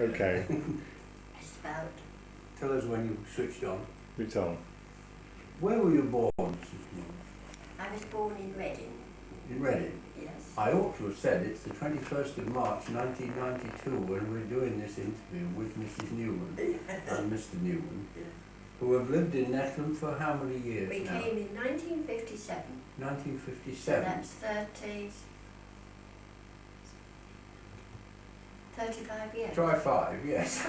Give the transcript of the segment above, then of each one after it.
Okay. Just about. Tell us when you switched on. It's on. Where were you born, Mrs Newman? I was born in Reading. In Reading? Yes. I ought to have said it's the 21st of March 1992 when we're doing this interview with Mrs Newman and Mr Newman, who have lived in Nettleham for how many years We now? came in 1957. 1957? That's 35 years. Try 5, yes.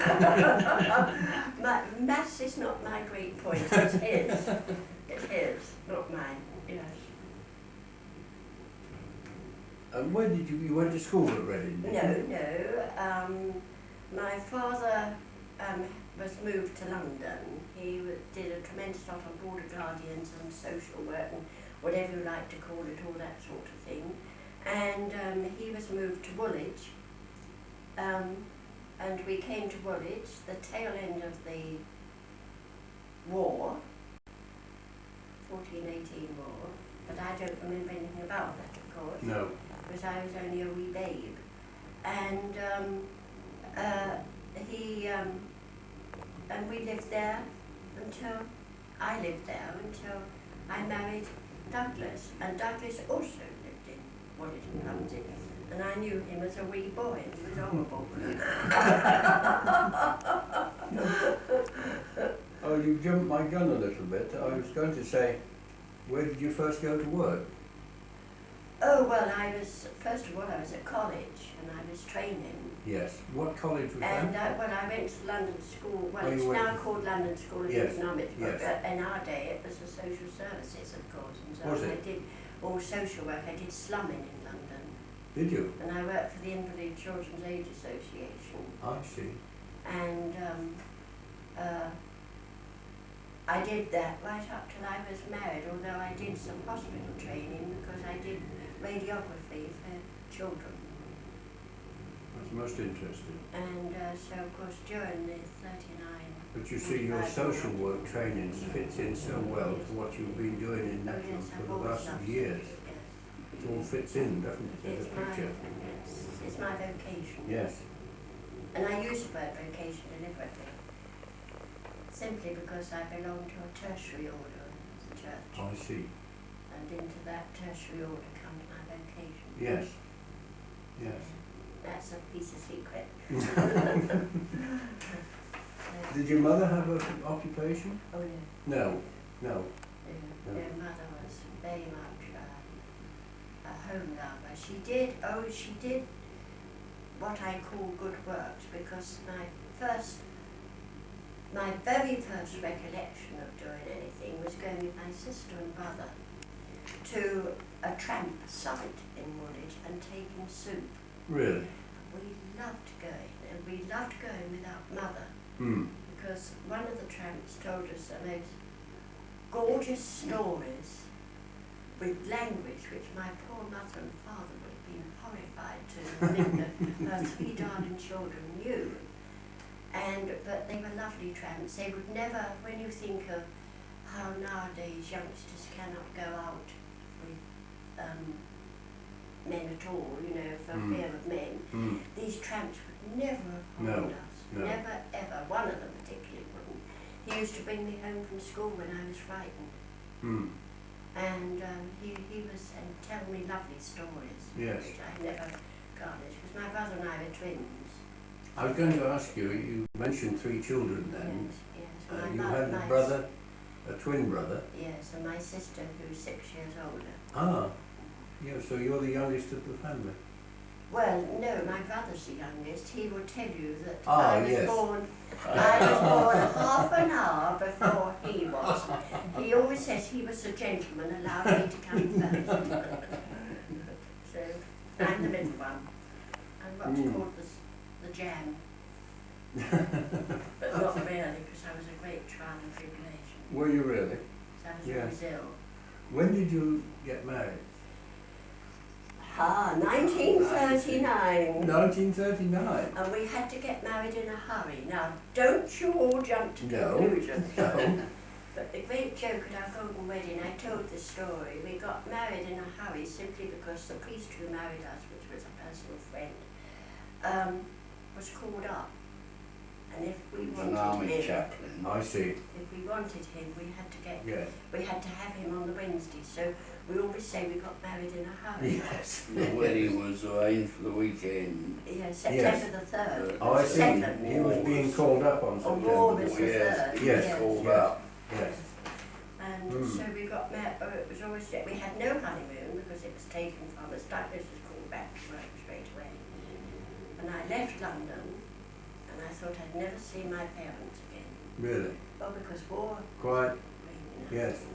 Maths is not my great point, it's his. It is, not mine, yes. And where did you went to school at Reading? No. My father was moved to London. He did a tremendous lot of border guardians and social work and whatever you like to call it, all that sort of thing. And he was moved to Woolwich. And we came to Woolwich, the tail end of the war, 1418 war, but I don't remember anything about that, of course. No. Because I was only a wee babe. And and we lived there until I married Douglas, and Douglas also lived in Woolwich and London. And I knew him as a wee boy, and he was horrible. Oh, you jumped my gun a little bit. I was going to say, where did you first go to work? Oh, well, first of all, I was at college, and I was training. Yes. What college was And, that? well, I went to London School, well, Oh, it's you went now called London School of Yes, Economics, but yes. in our day it was the social services, of course, and so Was I it? did all social work. I did slumming in London, Did you? and I worked for the Invalid Children's Aid Association, I see. and I did that right up till I was married, although I did some hospital training because I did radiography for children. That's most interesting. And so, of course, during the 39... But you see, your social work training fits in so well to what you've been doing in Nettleham for the last years. It all fits in, doesn't it, as a picture? It's my vocation. Yes. And I use the word vocation deliberately, simply because I belong to a tertiary order of the church. I see. And into that tertiary order comes my vocation. Yes. Yes. That's a piece of secret. Did your mother have an occupation? Oh, no. No. No. No, mother was very much a home lover. She did what I call good works, because my very first recollection of doing anything was going with my sister and brother to a tramp site in Woolwich and taking soup. Really? We loved going, and we loved going without mother. Because one of the tramps told us the most gorgeous stories with language which my poor mother and father would have been horrified to think that her 3 darling children knew. But they were lovely tramps. They would never, when you think of how nowadays youngsters cannot go out with men at all, you know, for fear of men, these tramps would never have harmed us. No. Never, ever. One of them particularly wouldn't. He used to bring me home from school when I was frightened. And he was tell me lovely stories, Yes. which I never garnished, because my brother and I were twins. I was going to ask you, you mentioned 3 children then. Yes, yes. You had a brother, a twin brother. Yes, and my sister, who's 6 years older. Ah, yeah, so you're the youngest of the family. Well, no, my brother's the youngest. He will tell you that Ah, I was yes. born half an hour before he was. He always says he was a gentleman, allowed me to come first. So I'm the middle one. I'm what's called the jam. But not really, because I was a great trial and tribulation. Were you really? So I was Yeah. always ill. When did you get married? 1939. 1939. And we had to get married in a hurry. Now, don't you all jump to conclusions. No. But the great joke at our golden wedding, I told this story, we got married in a hurry simply because the priest who married us, which was a personal friend, was called up. And if we An wanted army him, chaplain. I see. if we wanted him, we had to get, Yes. we had to have him on the Wednesday. So we always say we got married in a hurry. Yes. The wedding was arranged for the weekend. Yeah, September the 3rd. Oh, I see. Second. He was being called up on Or September. war was the Yes, 3rd. he Yes. was called Yes. up. Yes. And Mm. so we got married, it was always, we had no honeymoon because it was taken from us. Douglas was called back to work straight away. And I left London and I thought I'd never see my parents again. Really? Well, because war, Quite. you know, Yes. and,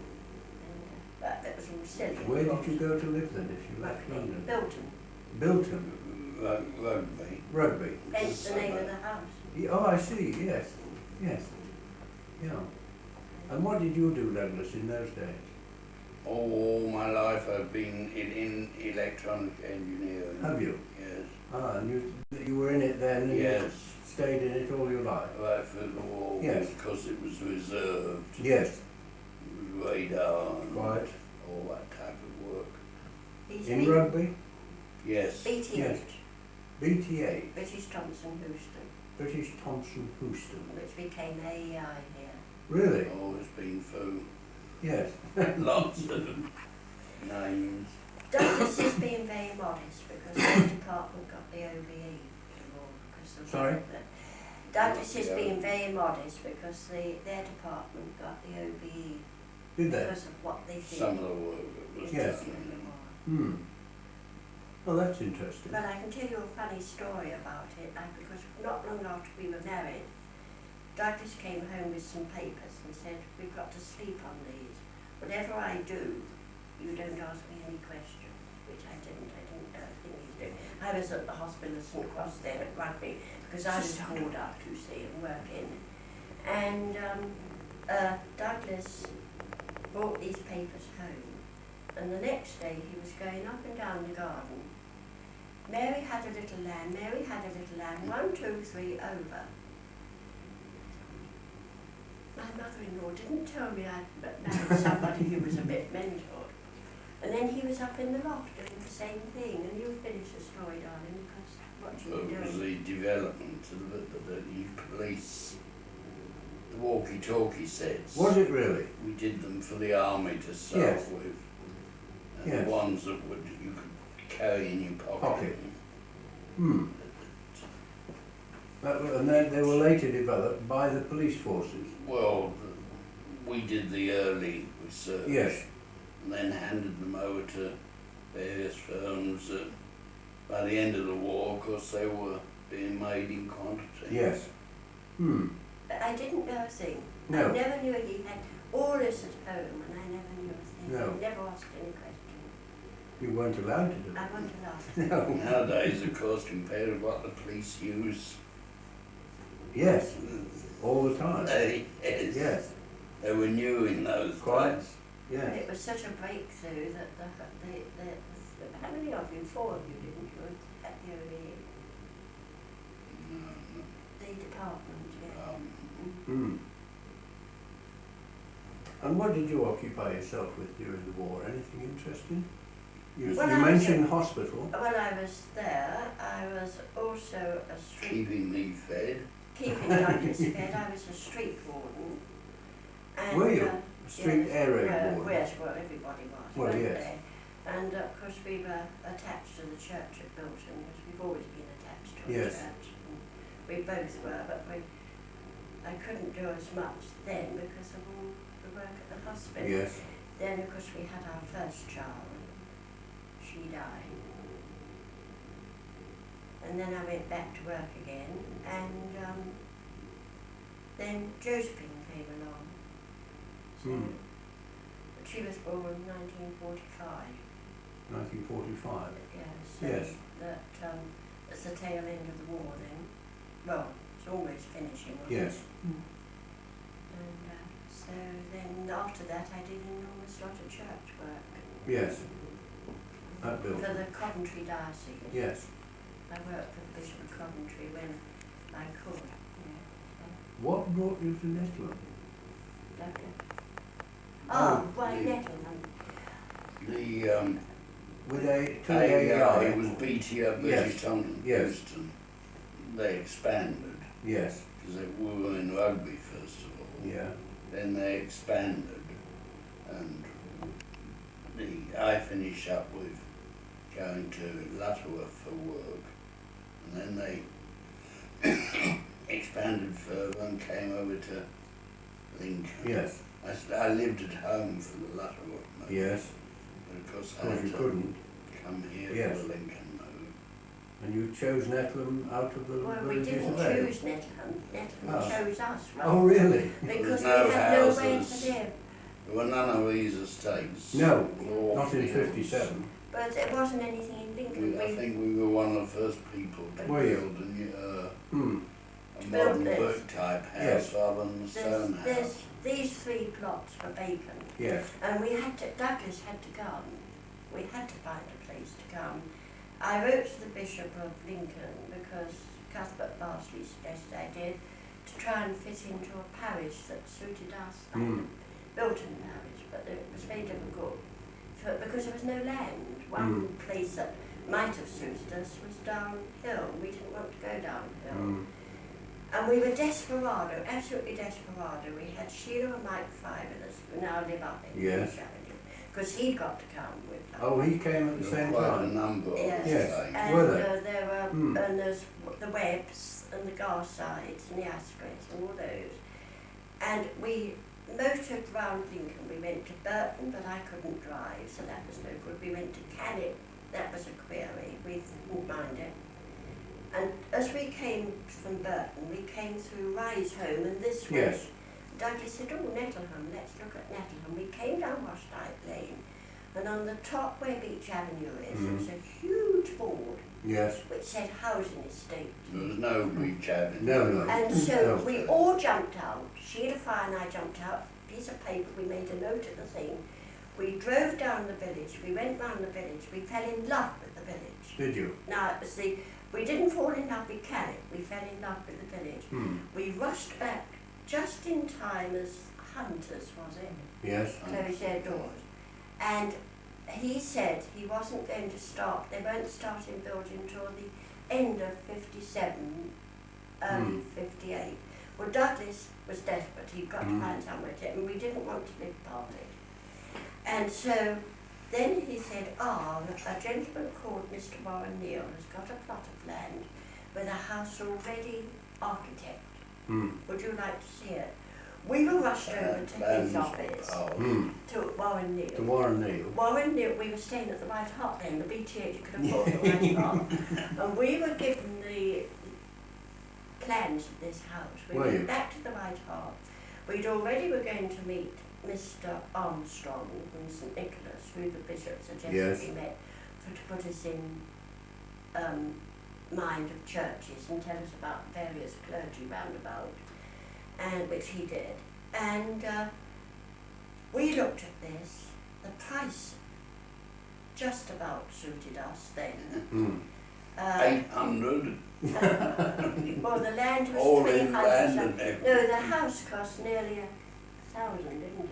but that was all silly. Where did you go to live then if you left Rugby. London? Bilton. Bilton. Rugby. Rugby. Hence the name of the house. Oh, I see. Yes. Yes. Yeah. And what did you do, Douglas, in those days? All my life I've been in electronic engineering. Have you? Yes. Ah, and you were in it then, and you Yes. stayed in it all your life? Right through the war. Yes. Because it was reserved. Yes. It was radar and Quite. all that type of work. He's In Rugby? Yes. BT8, Yes. BTA, British Thompson Houston, British Thomson Houston. which became AEI here. Really? Always been through Yes. lots of names. Douglas is being very modest because their department got the OBE. Because of Sorry? Douglas is being very modest because their department got the OBE Did they? because of what they did. Some of the work that was Yes. done. in the war. Hmm. Well, that's interesting. But I can tell you a funny story about it, because not long after we were married, Douglas came home with some papers and said, we've got to sleep on these. Whatever I do, you don't ask me any questions, which I didn't think he'd do. I was at the hospital at St Cross there at Rugby, because I was called up, you see, and working. And Douglas brought these papers home, and the next day he was going up and down the garden. Mary had a little lamb, Mary had a little lamb, 1, 2, 3, over. My mother-in-law didn't tell me I'd married somebody who was a bit mental. And then he was up in the loft doing the same thing, and you finish the story, darling, because what you were It was doing. the development of the police, the walkie-talkie sets. Was it really? We did them for the army to start Yes. with. And Yes. the ones that you could carry in your pocket. Pocket. Hmm. And then they were later developed by the police forces. Well, we did the early research. Yes. And then handed them over to various firms that by the end of the war, of course, they were being made in quantity. Yes. Hmm. But I didn't know a thing. No. I never knew he had all this at home, and I never knew a thing. No. I never asked any questions. You weren't allowed to do I it. want to laugh. No. Nowadays, of course, compared with what the police use, Yes. All the time. Yes. they were new in those Quite. days. And Yes. it was such a breakthrough that how many of you? 4 of you didn't you at the OBE? The department, yeah. Hmm. And what did you occupy yourself with during the war? Anything interesting? You Well, I was mentioned hospital. When I was there, I was also a street, Keeping me fed. keeping Douglas fed. I was a street warden. And, Were you? Street yes, area warden? Yes, well, everybody was. Well, weren't yes. they? And of course we were attached to the church at Bilton, because we've always been attached to Yes. the church. And we both were, but I couldn't do as much then because of all the work at the hospital. Yes. Then of course we had our first child. She died. And then I went back to work again, and then Josephine came along. So, Hmm. she was born in 1945. 1945. Yes. So Yes. that It's the tail end of the war then. Well, it's almost finishing, wasn't Yes. it? And so then after that I did an enormous lot of church work. Yes. At For Bilton. the Coventry Diocese. Yes. I worked for the Bishop of Coventry when I could. What brought you to Nettleham? Okay. Oh, Oh, why the- Nettleham? The With a AEI was BT up Yes. British Tongue Yes. Houston. They expanded Yes. because we were in rugby first of all. Yeah. Then they expanded, and I finished up with going to Lutterworth for work, and then they expanded further and came over to Lincoln. Yes. I lived at home for the Lutterworth move. Yes. But of course Of I course had you to couldn't. come here Yes. for the Lincoln move. And you chose Nettleham out of the Well, we villages didn't of Wales? choose Nettleham. Nettleham Oh. chose us, right? Oh, really? Because There was we no had nowhere to houses. live. There were none of these estates. No, Law not in fields. 57. *57. But it wasn't anything in Lincoln. I think we were one of the first people to Were you? build Hmm. a To build modern this. brick type house Yes. rather than a stone house. There's these 3 plots for bacon. Yes. And Douglas had to come. We had to find a place to come. I wrote to the Bishop of Lincoln because Cuthbert Barsley suggested I did, to try and fit into a parish that suited us, Bilton parish, but it was very difficult because there was no land. One place that might have suited us was downhill. We didn't want to go downhill. And we were desperado, absolutely desperado. We had Sheila and Mike Fry with us, who now live up in Yes. Beach Avenue, because he'd got to come with us. Oh, he came at the There same were quite a time? number of Yes. Yes. estates. And Were they? there were, and there's the Webbs and the Garsides and the Asquiths and all those. And we motored round Lincoln. We went to Burton, but I couldn't drive, so that was no good. We went to Cannock, that was a query, we didn't mind it. And as we came from Burton, we came through Riseholme, and this was, Yes. Douglas said, oh, Nettleham, let's look at Nettleham. We came down Washdyke Lane, and on the top where Beach Avenue is, there was a huge board Yes. which said housing estate. There was no Beach Avenue. No. And so No. we all jumped out. Sheila Fry and I jumped out, piece of paper, we made a note of the thing. We drove down the village, we went round the village, we fell in love with the village. Did you? Now, it was we didn't fall in love with Cannock, we fell in love with the village. We rushed back just in time as Hunters, was it? Yes. Closed their doors. And he said he wasn't going to start, they weren't starting building until the end of 57, early 58. Well, Douglas was desperate, he'd got to find somewhere to, and we didn't want to live partly. And so then he said, a gentleman called Mr. Warren Neal has got a plot of land with a house already architect. Would you like to see it? We were rushed over to his office, to Warren Neal. To Warren Neal. Warren Neal, we were staying at the White Hart then, the BTH could afford the White Hart. And we were given the plans of this house. We Were went you? back to the White Hart. We'd already were going to meet Mr. Armstrong from St Nicholas, who the bishop suggested Yes. we met, to put us in mind of churches and tell us about various clergy roundabout, and which he did. And we looked at this. The price just about suited us then. 800. Well, the land was All in 300. land and everything. No, the house cost nearly 1,000, didn't it?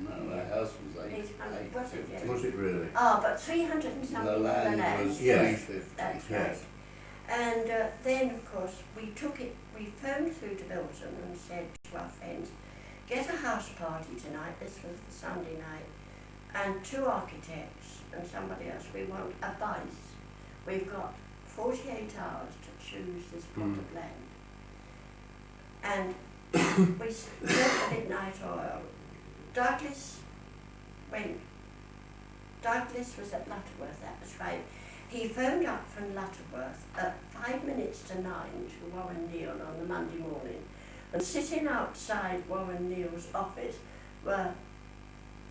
No, the house was 800, was it? Yeah. Was it really? But 300 and The something for the land land. was Yes. 350. That's Yes. right. And then, of course, we phoned through to Bilton and said to our friends, get a house party tonight, this was the Sunday night, and 2 architects and somebody else, we want a vice. We've got 48 hours to choose this plot of land. And we spent the midnight oil. Douglas was at Lutterworth, that was right. He phoned up from Lutterworth at 5 minutes to 9 to Warren Neal on the Monday morning, and sitting outside Warren Neal's office were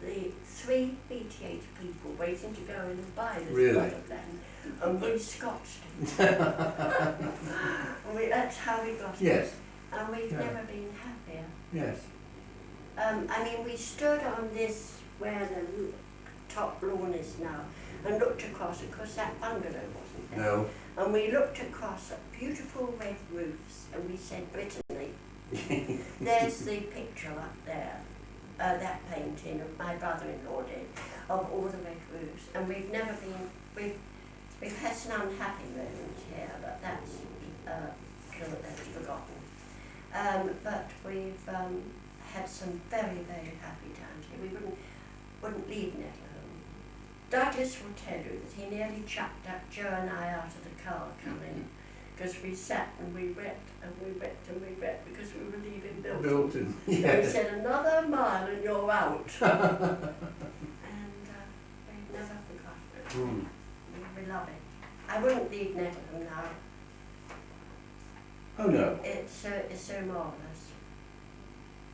the 3 BTH people waiting to go in and buy this Really? plot of land, and we scotched it. That's how we got it. Yes, And we've Yeah. never been happier. yes. I mean, we stood on this, where the top lawn is now, and looked across, of course that bungalow wasn't there. No. And we looked across at beautiful red roofs, and we said, Brittany, there's the picture up there, that painting of my brother-in-law did, of all the red roofs. And we've never been, we've had some unhappy moments here, but that's forgotten. But we've had some very, very happy times here. We wouldn't leave Nettleham. Douglas will tell you that he nearly chucked up Joe and I out of the car coming, because we sat and we wept and we wept and we wept because we were leaving Bilton. Bilton, And he yes. said, another mile and you're out. And we've never forgotten it. Mm. We love it. I wouldn't leave Nettleham now. Oh no. It's so marvellous.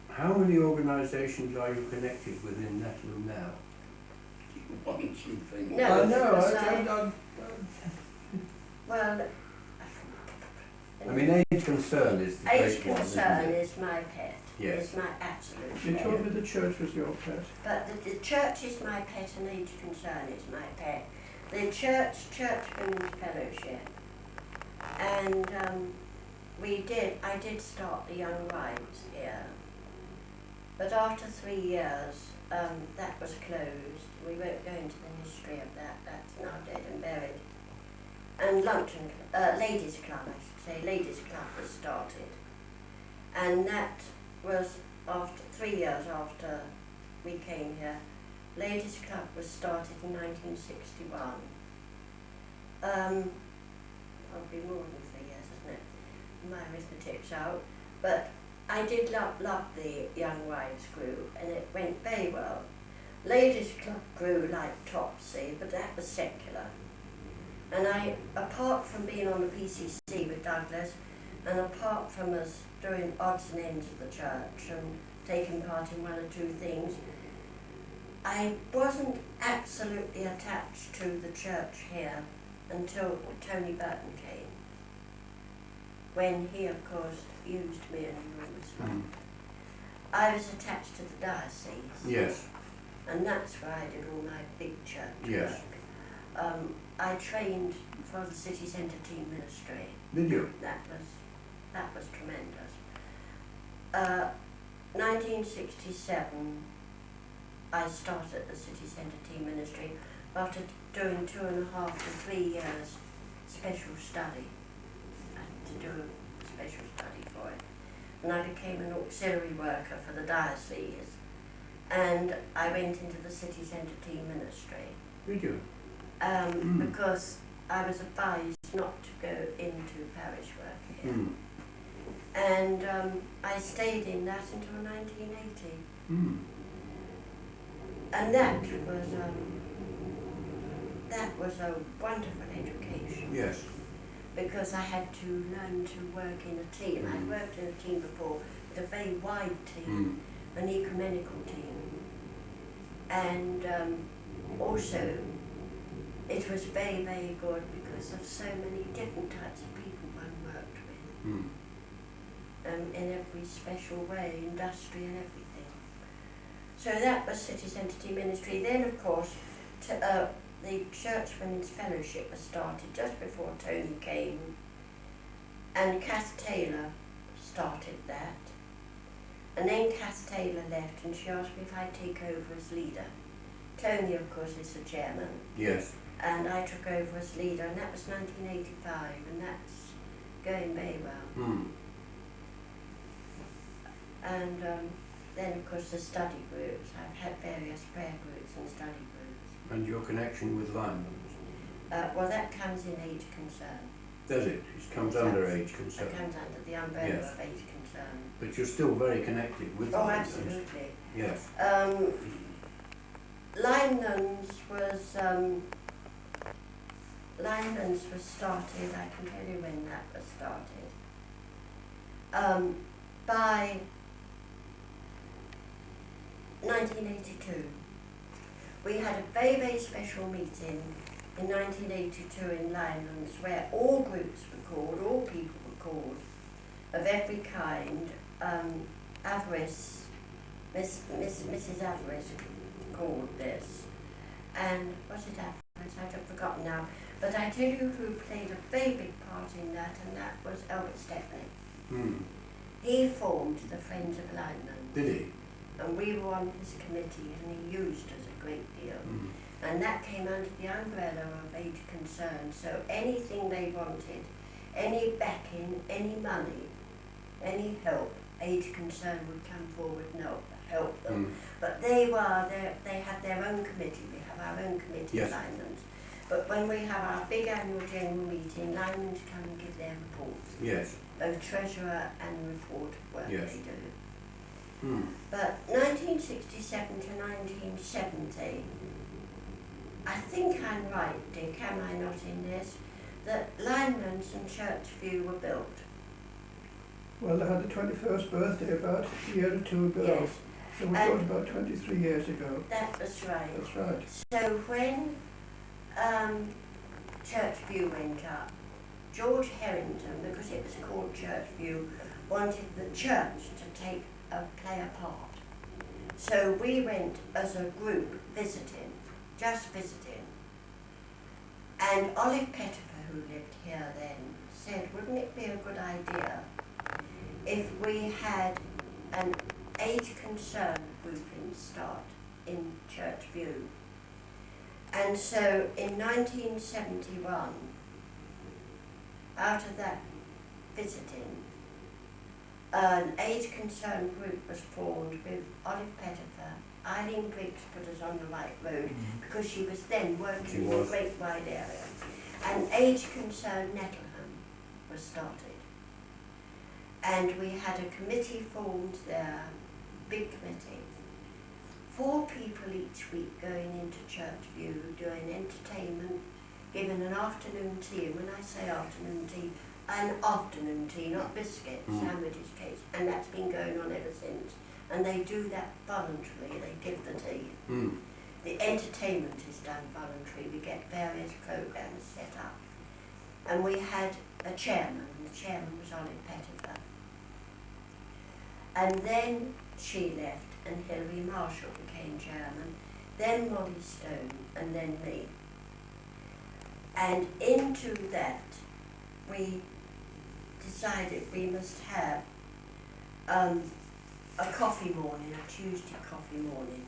How many organisations are you connected with in Nettleham now? You want something? No, I know, because well, I mean, age concern is the age great one, concern isn't it? is my pet. Yes. Is my absolute You pet. told me the church was your pet. But the church is my pet and age concern is my pet. The church Women's Fellowship. And I did start the Young Wives here. But after 3 years, that was closed. We won't go into the history of that. That's now dead and buried. And Ladies Club, I should say, Ladies Club was started. And that was after 3 years after we came here. Ladies Club was started in 1961. Probably more than 3 years, isn't it? My arithmetic's out. But I did love the Young Wives group, and it went very well. Ladies Club grew like Topsy, but that was secular. And apart from being on the PCC with Douglas, and apart from us doing odds and ends of the church and taking part in 1 or 2 things, I wasn't absolutely attached to the church here until Tony Burton came. When he, of course, used me and used. I was attached to the diocese. Yes. And that's where I did all my big church Yes. work. I trained for the city centre team ministry. Did you? That was tremendous. 1967, I started the city centre team ministry after doing 2.5 to 3 years special study. I had to do a special study for it. And I became an auxiliary worker for the diocese. And I went into the city centre team ministry. Did you? Because I was advised not to go into parish work here. And I stayed in that until 1980. And that was a wonderful education. Yes. Because I had to learn to work in a team. I'd worked in a team before, with a very wide team, an ecumenical team. And also, it was very, very good because of so many different types of people one worked with. In every special way, industry and everything. So that was City Centre Team Ministry. Then, of course, the Church Women's Fellowship was started just before Tony came. And Kath Taylor started that. And then Kath Taylor left and she asked me if I'd take over as leader. Tony, of course, is the chairman. Yes. And I took over as leader, and that was 1985, and that's going very well. And then, of course, the study groups. I've had various prayer groups and study groups. And your connection with Lyman's? Well, that comes in age concern. Does it? It comes under age concern. It comes under the umbrella Yes. of age concern. But you're still very connected with Oh, Lyman's. absolutely. Yes. Lyman's was started, I can tell you when that was started, by 1982. we had a very, very special meeting in 1982 in Linelands where all groups were called, all people were called, of every kind. Avarice, Mrs Avarice called this, and was it Avarice? I've forgotten now. But I tell you who played a very big part in that, and that was Albert Stepney. He formed the Friends of Lineland. Did he? And we were on his committee, and he used us a great deal. And that came under the umbrella of Aid to Concern. So anything they wanted, any backing, any money, any help, Aid to Concern would come forward and help them. But they had their own committee. We have our own committee, yes. Linelands. But when we have our big annual general meeting, Linelands come and give their reports. Yes. Both treasurer and report work yes. they do. But 1967 to 1970, I think I'm right, Dick, am I not in this, that Linelands and Churchview were built. Well, they had the 21st birthday about a year or two ago. Yes. So we thought about 23 years ago. That was right. That's right. So when Churchview went up, George Harrington, because it was called Churchview, wanted the church to play a part. So we went as a group visiting, just visiting. And Olive Pettifer, who lived here then, said, wouldn't it be a good idea if we had an Aid Concern grouping start in Churchview? And so in 1971, out of that visiting, an Aid Concern group was formed with Olive Pettifer. Eileen Briggs put us on the right road because she was then working in a great wide area. And Aid Concern Nettleham was started. And we had a committee formed there, big committee. 4 people each week going into Churchview, doing entertainment, giving an afternoon tea. And when I say afternoon tea, an afternoon tea, not biscuits, sandwiches, cakes. And that's been going on ever since. And they do that voluntarily, they give the tea. The entertainment is done voluntarily. We get various programs set up. And we had a chairman, and the chairman was Olive Pettifer. And then she left, and Hilary Marshall became chairman, then Molly Stone, and then me. And into that, we decided we must have a coffee morning, a Tuesday coffee morning.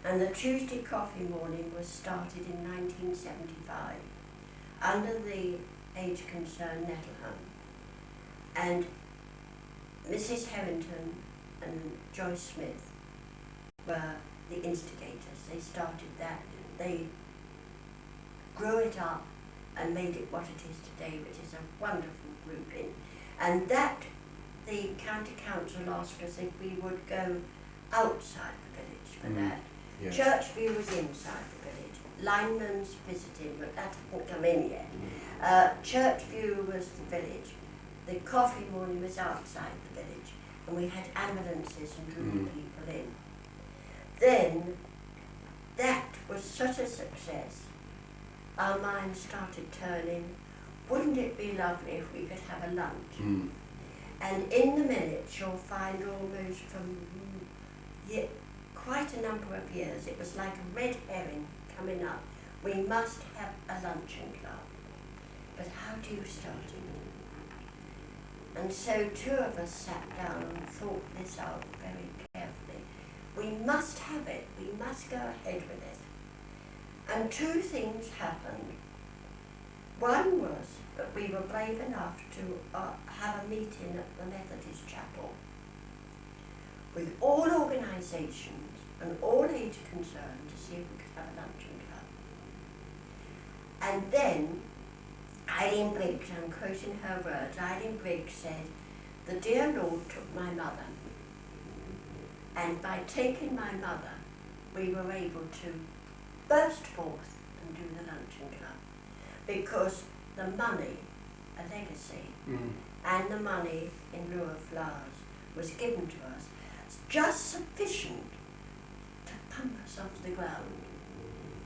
And the Tuesday coffee morning was started in 1975 under the Aid to Concern Nettleham. And Mrs Harrington and Joyce Smith were the instigators. They started that. They grew it up and made it what it is today, which is a wonderful grouping. And that, the county council asked us if we would go outside the village for that. Yes. Churchview was inside the village. Linelands visited, but that hadn't come in yet. Churchview was the village. The coffee morning was outside the village, and we had ambulances and drew people in. Then, that was such a success, our minds started turning, wouldn't it be lovely if we could have a lunch? And in the minutes you'll find almost from quite a number of years, it was like a red herring coming up. We must have a luncheon club. But how do you start it? And so 2 of us sat down and thought this out very carefully. We must have it, we must go ahead with it. And 2 things happened. One was that we were brave enough to have a meeting at the Methodist Chapel with all organisations and all age concerned to see if we could have a luncheon club. And then Eileen Briggs, I'm quoting her words, Eileen Briggs said, "The dear Lord took my mother, and by taking my mother we were able to burst forth and do the luncheon club, because the money, a legacy, and the money in lieu of flowers was given to us, just sufficient to pump us off the ground.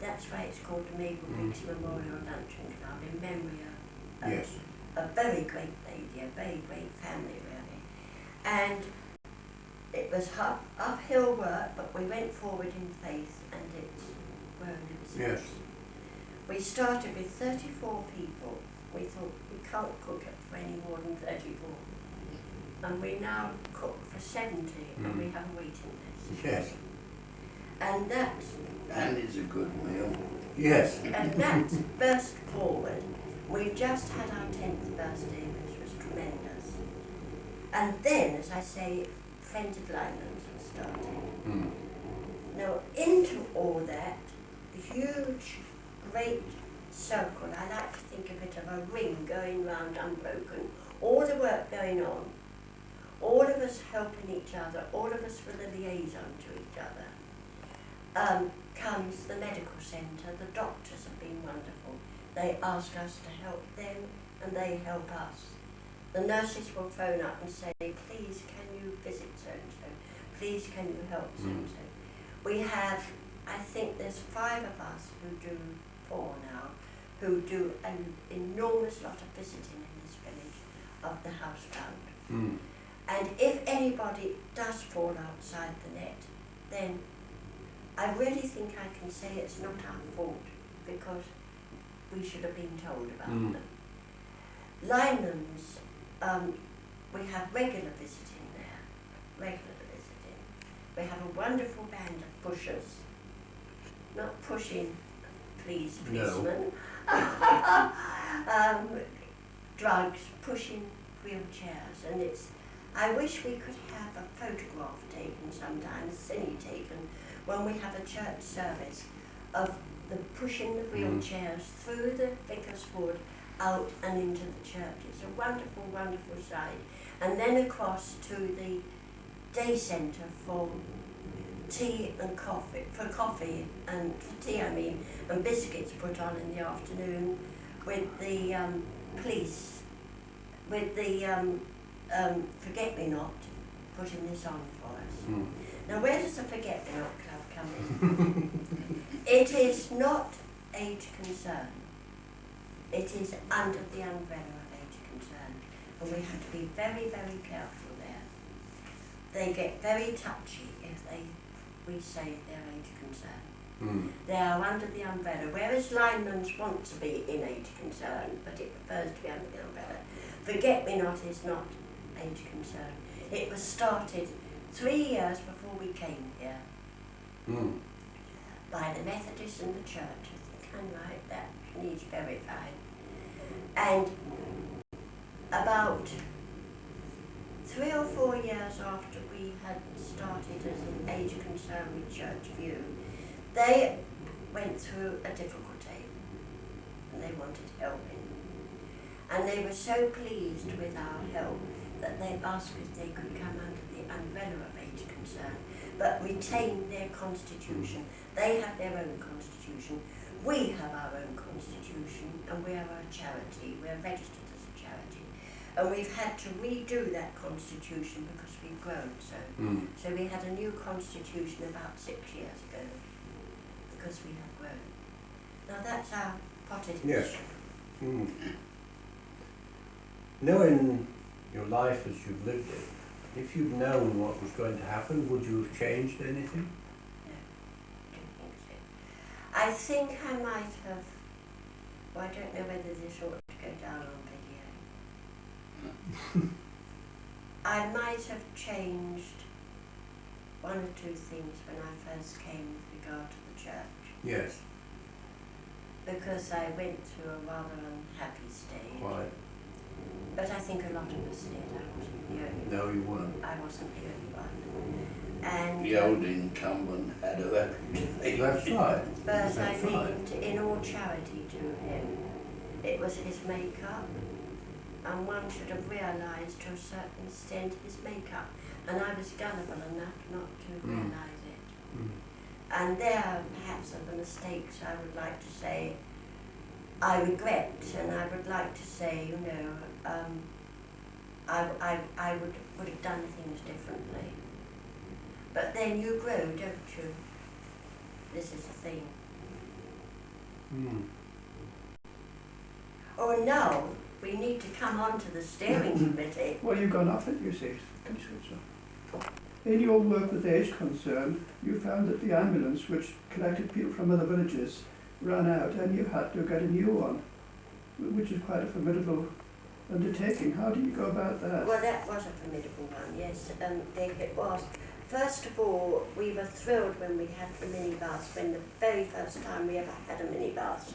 that's why it's called the Maple Bricks Memorial Luncheon Club, in memory of Yes. a very great lady, a very great family really. And it was uphill work, but we went forward in faith, and it's grown ever since. Yes. We started with 34 people. We thought we can't cook it for any more than 34. And we now cook for 70, and we have a waiting list. Yes. And that's, And it's a good meal. Yes. and that's burst forward. We just had our 10th birthday, which was tremendous. And then, as I say, Friends of Linelands was started. Now, into all that, a huge, great circle, I like to think of it of a ring going round unbroken, all the work going on, all of us helping each other, all of us with a liaison to each other, comes the medical centre. The doctors have been wonderful. They ask us to help them, and they help us. The nurses will phone up and say, please can you visit so-and-so, please can you help so-and-so. We have, I think there's 5 of us who do, 4 now, who do an enormous lot of visiting in this village of the housebound. And if anybody does fall outside the net, then I really think I can say it's not our fault, because we should have been told about them. Linelands, we have regular visiting there, We have a wonderful band of pushers, not pushing, please, policemen, drugs, pushing wheelchairs, and it's, I wish we could have a photograph taken sometime, a cine taken, when we have a church service, of the pushing the wheelchairs through the Vicar's Wood, out and into the church. It's a wonderful, wonderful sight. And then across to the day centre for tea and coffee, and tea and biscuits put on in the afternoon, with the police, with the Forget-Me-Not putting this on for us. Now, where does the Forget-Me-Not Club come in? It is not age concern. It is under the umbrella of age concern, and we have to be very, very careful there. They get very touchy if we say they're age concern. They are under the umbrella, whereas Linelands want to be in age concern, but it prefers to be under the umbrella. Forget-Me-Not is not age concern. It was started 3 years before we came here by the Methodists and the church. I think I'm right, that needs verifying. And about 3 or 4 years after we had started as an age concern with Church View, they went through a difficulty and they wanted helping. And they were so pleased with our help that they asked if they could come under the umbrella of age concern, but retain their constitution. They have their own constitution. We have our own constitution, and we are a charity. We're registered as a charity. And we've had to redo that constitution because we've grown so. So we had a new constitution about 6 years ago because we have grown. Now that's our potted history. Yes. Knowing your life as you've lived it, if you'd known what was going to happen, would you have changed anything? I think I might have, well, I don't know whether this ought to go down on video. I might have changed 1 or 2 things when I first came with regard to the church. Yes. Because I went through a rather unhappy stage. Why? But I think a lot of us did. I wasn't the only one. No, you weren't. I wasn't the only one. And The old incumbent had a reputation. That's right. but That's I right. mean, in all charity to him, it was his make-up, and one should have realised to a certain extent his make-up, and I was gullible enough not to realise it. And there perhaps are the mistakes I would like to say I regret, and I would like to say, you know, I would have done things differently. But then you grow, don't you? This is the thing. Oh no, we need to come on to the steering committee. Well, you've gone off it, you see. Can you switch off? In your work with Age Concern, you found that the ambulance, which collected people from other villages, ran out and you had to get a new one, which is quite a formidable undertaking. How do you go about that? Well, that was a formidable one, yes, it was. First of all, we were thrilled when we had the minibus, when the very first time we ever had a minibus,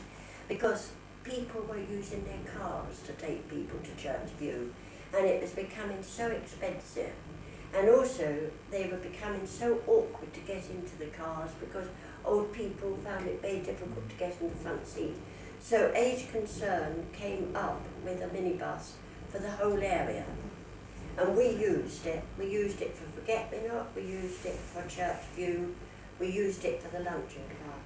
because people were using their cars to take people to Churchview, and it was becoming so expensive. And also, they were becoming so awkward to get into the cars because old people found it very difficult to get in the front seat. So Age Concern came up with a minibus for the whole area. And we used it. We used it for Forget-Me-Not, we used it for Churchview, we used it for the luncheon club.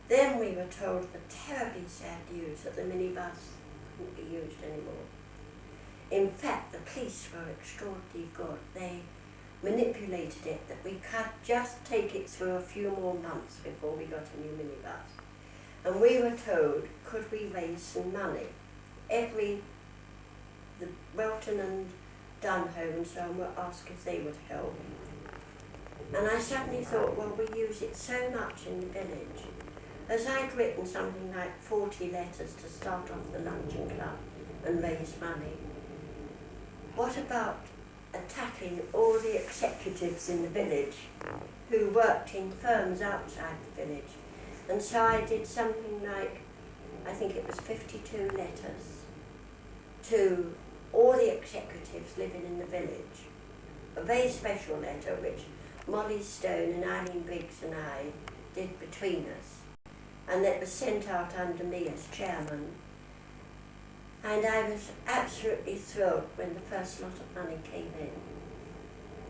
Then we were told the terribly sad news that the minibus couldn't be used anymore. In fact, the police were extraordinarily good. They manipulated it that we could just take it through a few more months before we got a new minibus. And we were told, could we raise some money? The Welton and Dunhome and so on were asked if they would help. And I suddenly thought, well, we use it so much in the village. As I'd written something like 40 letters to start off the luncheon club and raise money, what about attacking all the executives in the village who worked in firms outside the village? And so I did something like, I think it was 52 letters to all the executives living in the village. A very special letter which Molly Stone and Eileen Briggs and I did between us. And that was sent out under me as chairman. And I was absolutely thrilled when the first lot of money came in.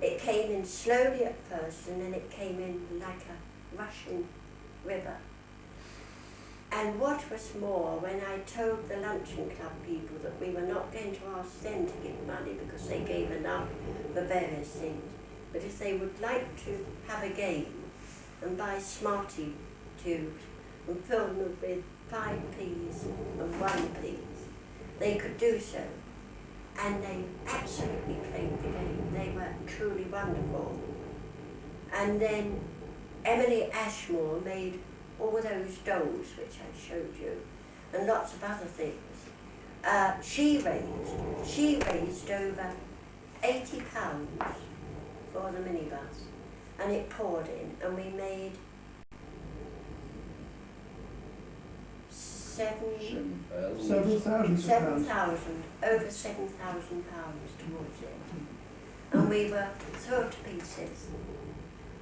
It came in slowly at first, and then it came in like a rushing river. And what was more, when I told the luncheon club people that we were not going to ask them to give money because they gave enough for various things, but if they would like to have a game and buy Smartie tubes and fill them with 5p's and 1p's, they could do so. And they absolutely played the game. They were truly wonderful. And then Emily Ashmore made all those dolls which I showed you, and lots of other things. She raised over £80 for the minibus, and it poured in, and we made Several thousands of pounds. over £7,000 towards it. And we were thrilled to pieces.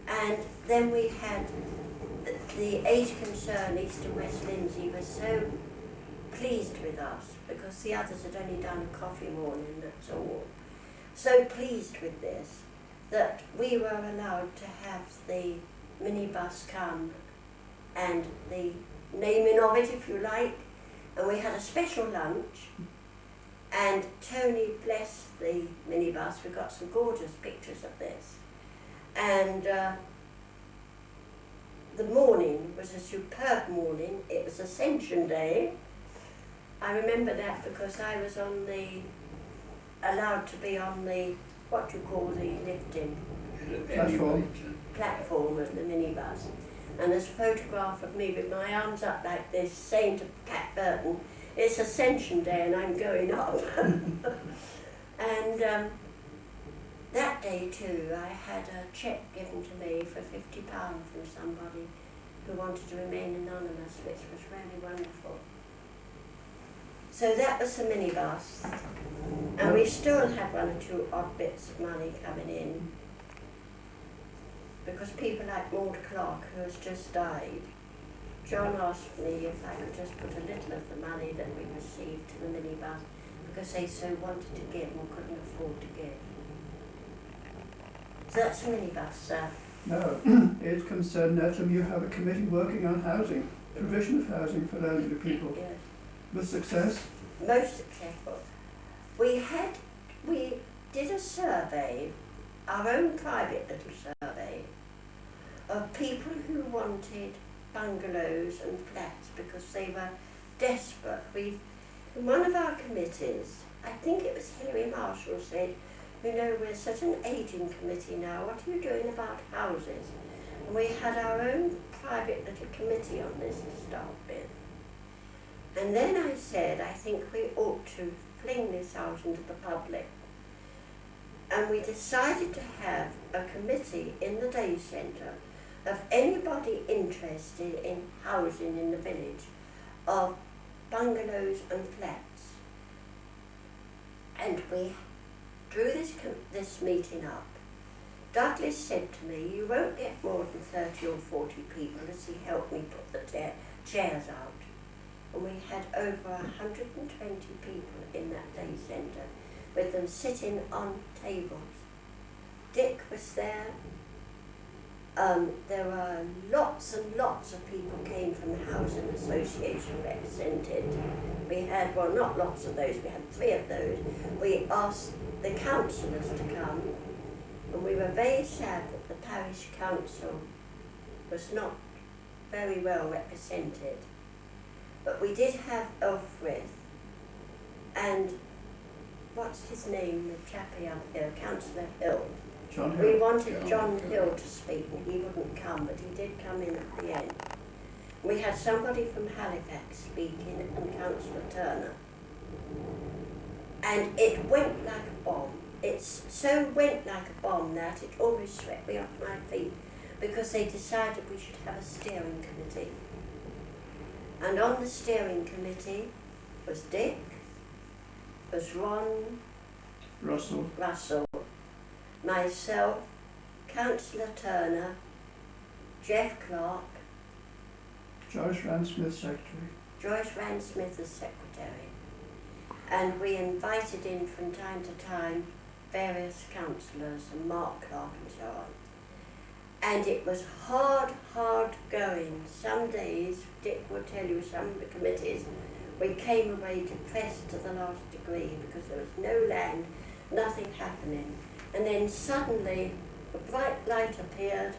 And then we had the Age Concern East and West Lindsey was so pleased with us because the others had only done a coffee morning, that's all. So pleased with this that we were allowed to have the minibus come and the naming of it, if you like, and we had a special lunch, and Tony blessed the minibus. We got some gorgeous pictures of this, and the morning was a superb morning. It was Ascension Day. I remember that because I was allowed to be on the, what do you call the lifting platform of the minibus. And there's a photograph of me with my arms up like this, saying to Pat Burton, it's Ascension Day and I'm going up. And that day too, I had a cheque given to me for £50 from somebody who wanted to remain anonymous, which was really wonderful. So that was the minibus. And we still had one or two odd bits of money coming in, because people like Maud Clark, who has just died, John asked me if I could just put a little of the money that we received to the minibus because they so wanted to give or couldn't afford to give. So that's a minibus, sir. Now, Age Concern Nettleham, you have a committee working on housing, provision of housing for elderly people. Yes. With success? Most successful. We did a survey, our own private little survey, of people who wanted bungalows and flats because they were desperate. In one of our committees, I think it was Hilary Marshall, said, you know, we're such an ageing committee now, what are you doing about houses? And we had our own private little committee on this to start with. And then I said, I think we ought to fling this out into the public. And we decided to have a committee in the day centre of anybody interested in housing in the village, of bungalows and flats. And we drew this meeting up. Douglas said to me, you won't get more than 30 or 40 people, as he helped me put the chairs out. And we had over 120 people in that day centre, with them sitting on tables. Dick was there. There were lots and lots of people came from the Housing Association represented. We had, well, not lots of those, we had 3 of those. We asked the councillors to come, and we were very sad that the parish council was not very well represented. But we did have Elfrith and what's his name, the chappie up here, Councillor Hill. John Hill. We wanted John Hill to speak and he wouldn't come, but he did come in at the end. We had somebody from Halifax speaking and Councillor Turner. And it went like a bomb. It so went like a bomb that it almost swept me off my feet, because they decided we should have a steering committee. And on the steering committee was Dick, was Ron Russell, myself, Councillor Turner, Jeff Clark, Joyce Rand-Smith, secretary. Joyce Rand-Smith as secretary. And we invited in from time to time various councillors and Mark Clark and so on. And it was hard going. Some days, Dick will tell you, some of the committees, we came away depressed to the last degree because there was no land, nothing happening. And then suddenly a bright light appeared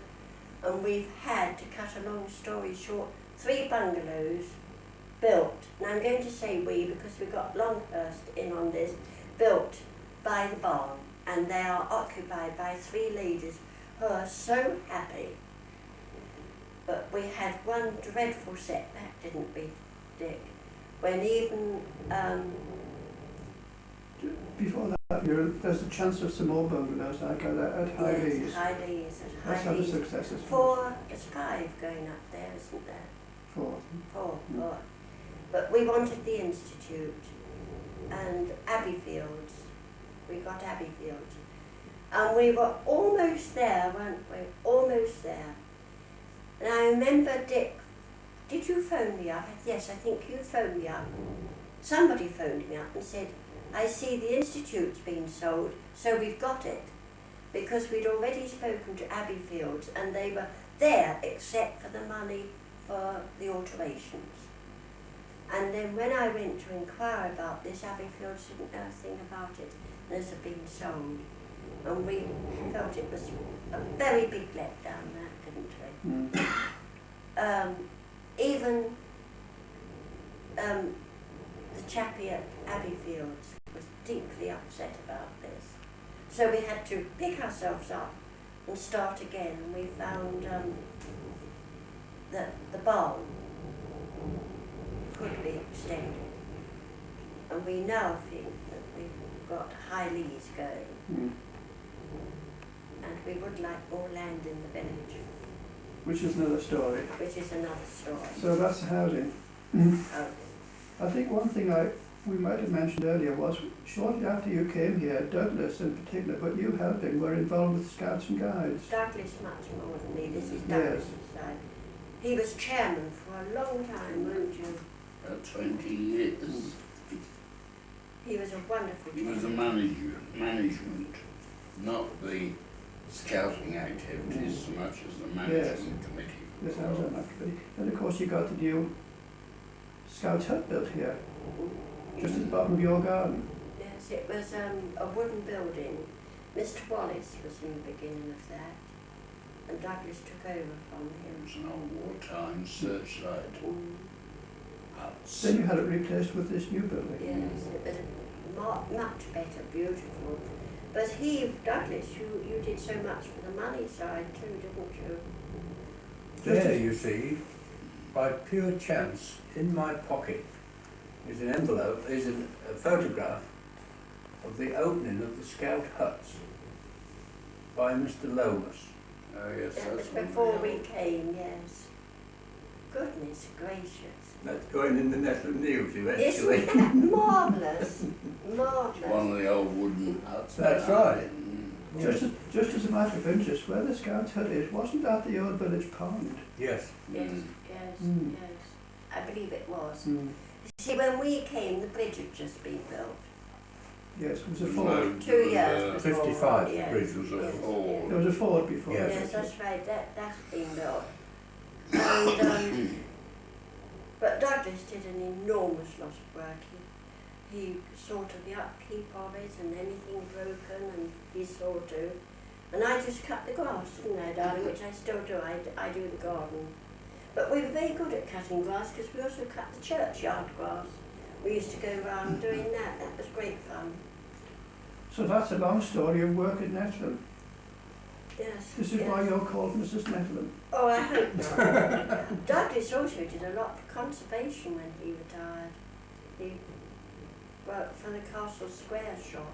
and we've had, to cut a long story short, 3 bungalows built. And I'm going to say we because we got Longhurst in on this, built by the barn, and they are occupied by 3 ladies who are so happy. But we had one dreadful setback, didn't we, Dick? When even before that, there's a chance of some more bungalows like at High Lees. Yes, High Lees. That's had a success. There's 5 going up there, isn't there? 4. 4. But we wanted the Institute and Abbeyfields. We got Abbeyfields. And we were almost there, weren't we? Almost there. And I remember Dick, did you phone me up? Yes, I think you phoned me up. Somebody phoned me up and said, I see the Institute's been sold, so we've got it. Because we'd already spoken to Abbeyfields and they were there except for the money for the alterations. And then when I went to inquire about this, Abbeyfields didn't know a thing about it, and it had been sold. And we felt it was a very big letdown, that, didn't we? Even the chappie at Abbeyfields was deeply upset about this. So we had to pick ourselves up and start again, and we found that the barn could be extended. And we now think that we've got High Lees going. And we would like more land in the village. Which is another story. Which is another story. So that's housing. I think one thing we might have mentioned earlier was shortly after you came here, Douglas in particular, but you helping, were involved with Scouts and Guides. Douglas much more than me. This is Douglas' side. He was chairman for a long time, weren't you? 20 years. He was a wonderful He was chairman. the management, not the scouting activities so much as the management committee. Yes, I was on that committee. And of course you got the new Scouts hut built here, just at the bottom of your garden. Yes, it was a wooden building. Mr. Wallace was in the beginning of that. and Douglas took over from It him. was an old wartime searchlight. Huts. Then you had it replaced with this new building. Yes, it was much better, beautiful. But Douglas, you did so much for the money side too, didn't you? There, you see, by pure chance, in my pocket is an envelope, is a photograph of the opening of the Scout huts by Mr. Lomas. Oh yes, That was that's before we came, yes. Goodness gracious. That's going in the Nettleham News eventually. Isn't that marvellous? Marvellous. one of the old wooden huts. That's there. right. Just as a matter of interest, where the Scouts hut is, wasn't that the old village pond? Yes. Yes, Mm. yes, Mm. yes. I believe it was. Mm. See, when we came, the bridge had just been built. Yes, it was a No, ford. 2 years before. 55 yes, bridge was a yes, ford. There was a ford before. Yes. Yes, that's right, that's been built. And, but Douglas did an enormous lot of work. He saw to the upkeep of it and anything broken, and he saw to. And I just cut the grass, didn't I, darling, which I still do. I do the garden. But we were very good at cutting grass because we also cut the churchyard grass. We used to go around doing that. That was great fun. So that's a long story of work at Nettleham. Yes. This is yes. why you're called Mrs Nettleham. Oh, I hope not. Douglas also did a lot for conservation when he retired. He worked for the Castle Square shop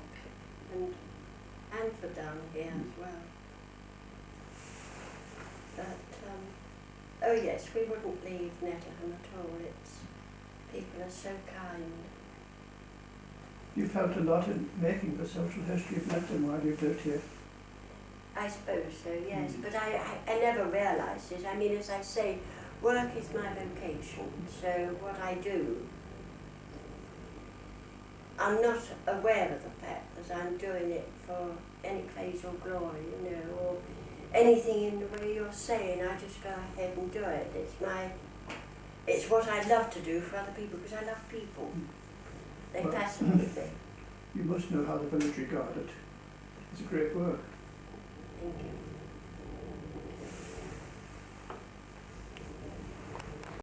and for down here as well. But, oh yes, we wouldn't leave Nettleham at all. People are so kind. You felt a lot in making the social history of Nettleham while you've lived here. I suppose so, yes, but I never realised it. I mean, as I say, work is my vocation, so what I do, I'm not aware of the fact that I'm doing it for any praise or glory, you know, or anything in the way you're saying. I just go ahead and do it. It's what I love to do for other people, because I love people. They Well, fascinate me. You must know how the village regard it. It's a great work. Thank you.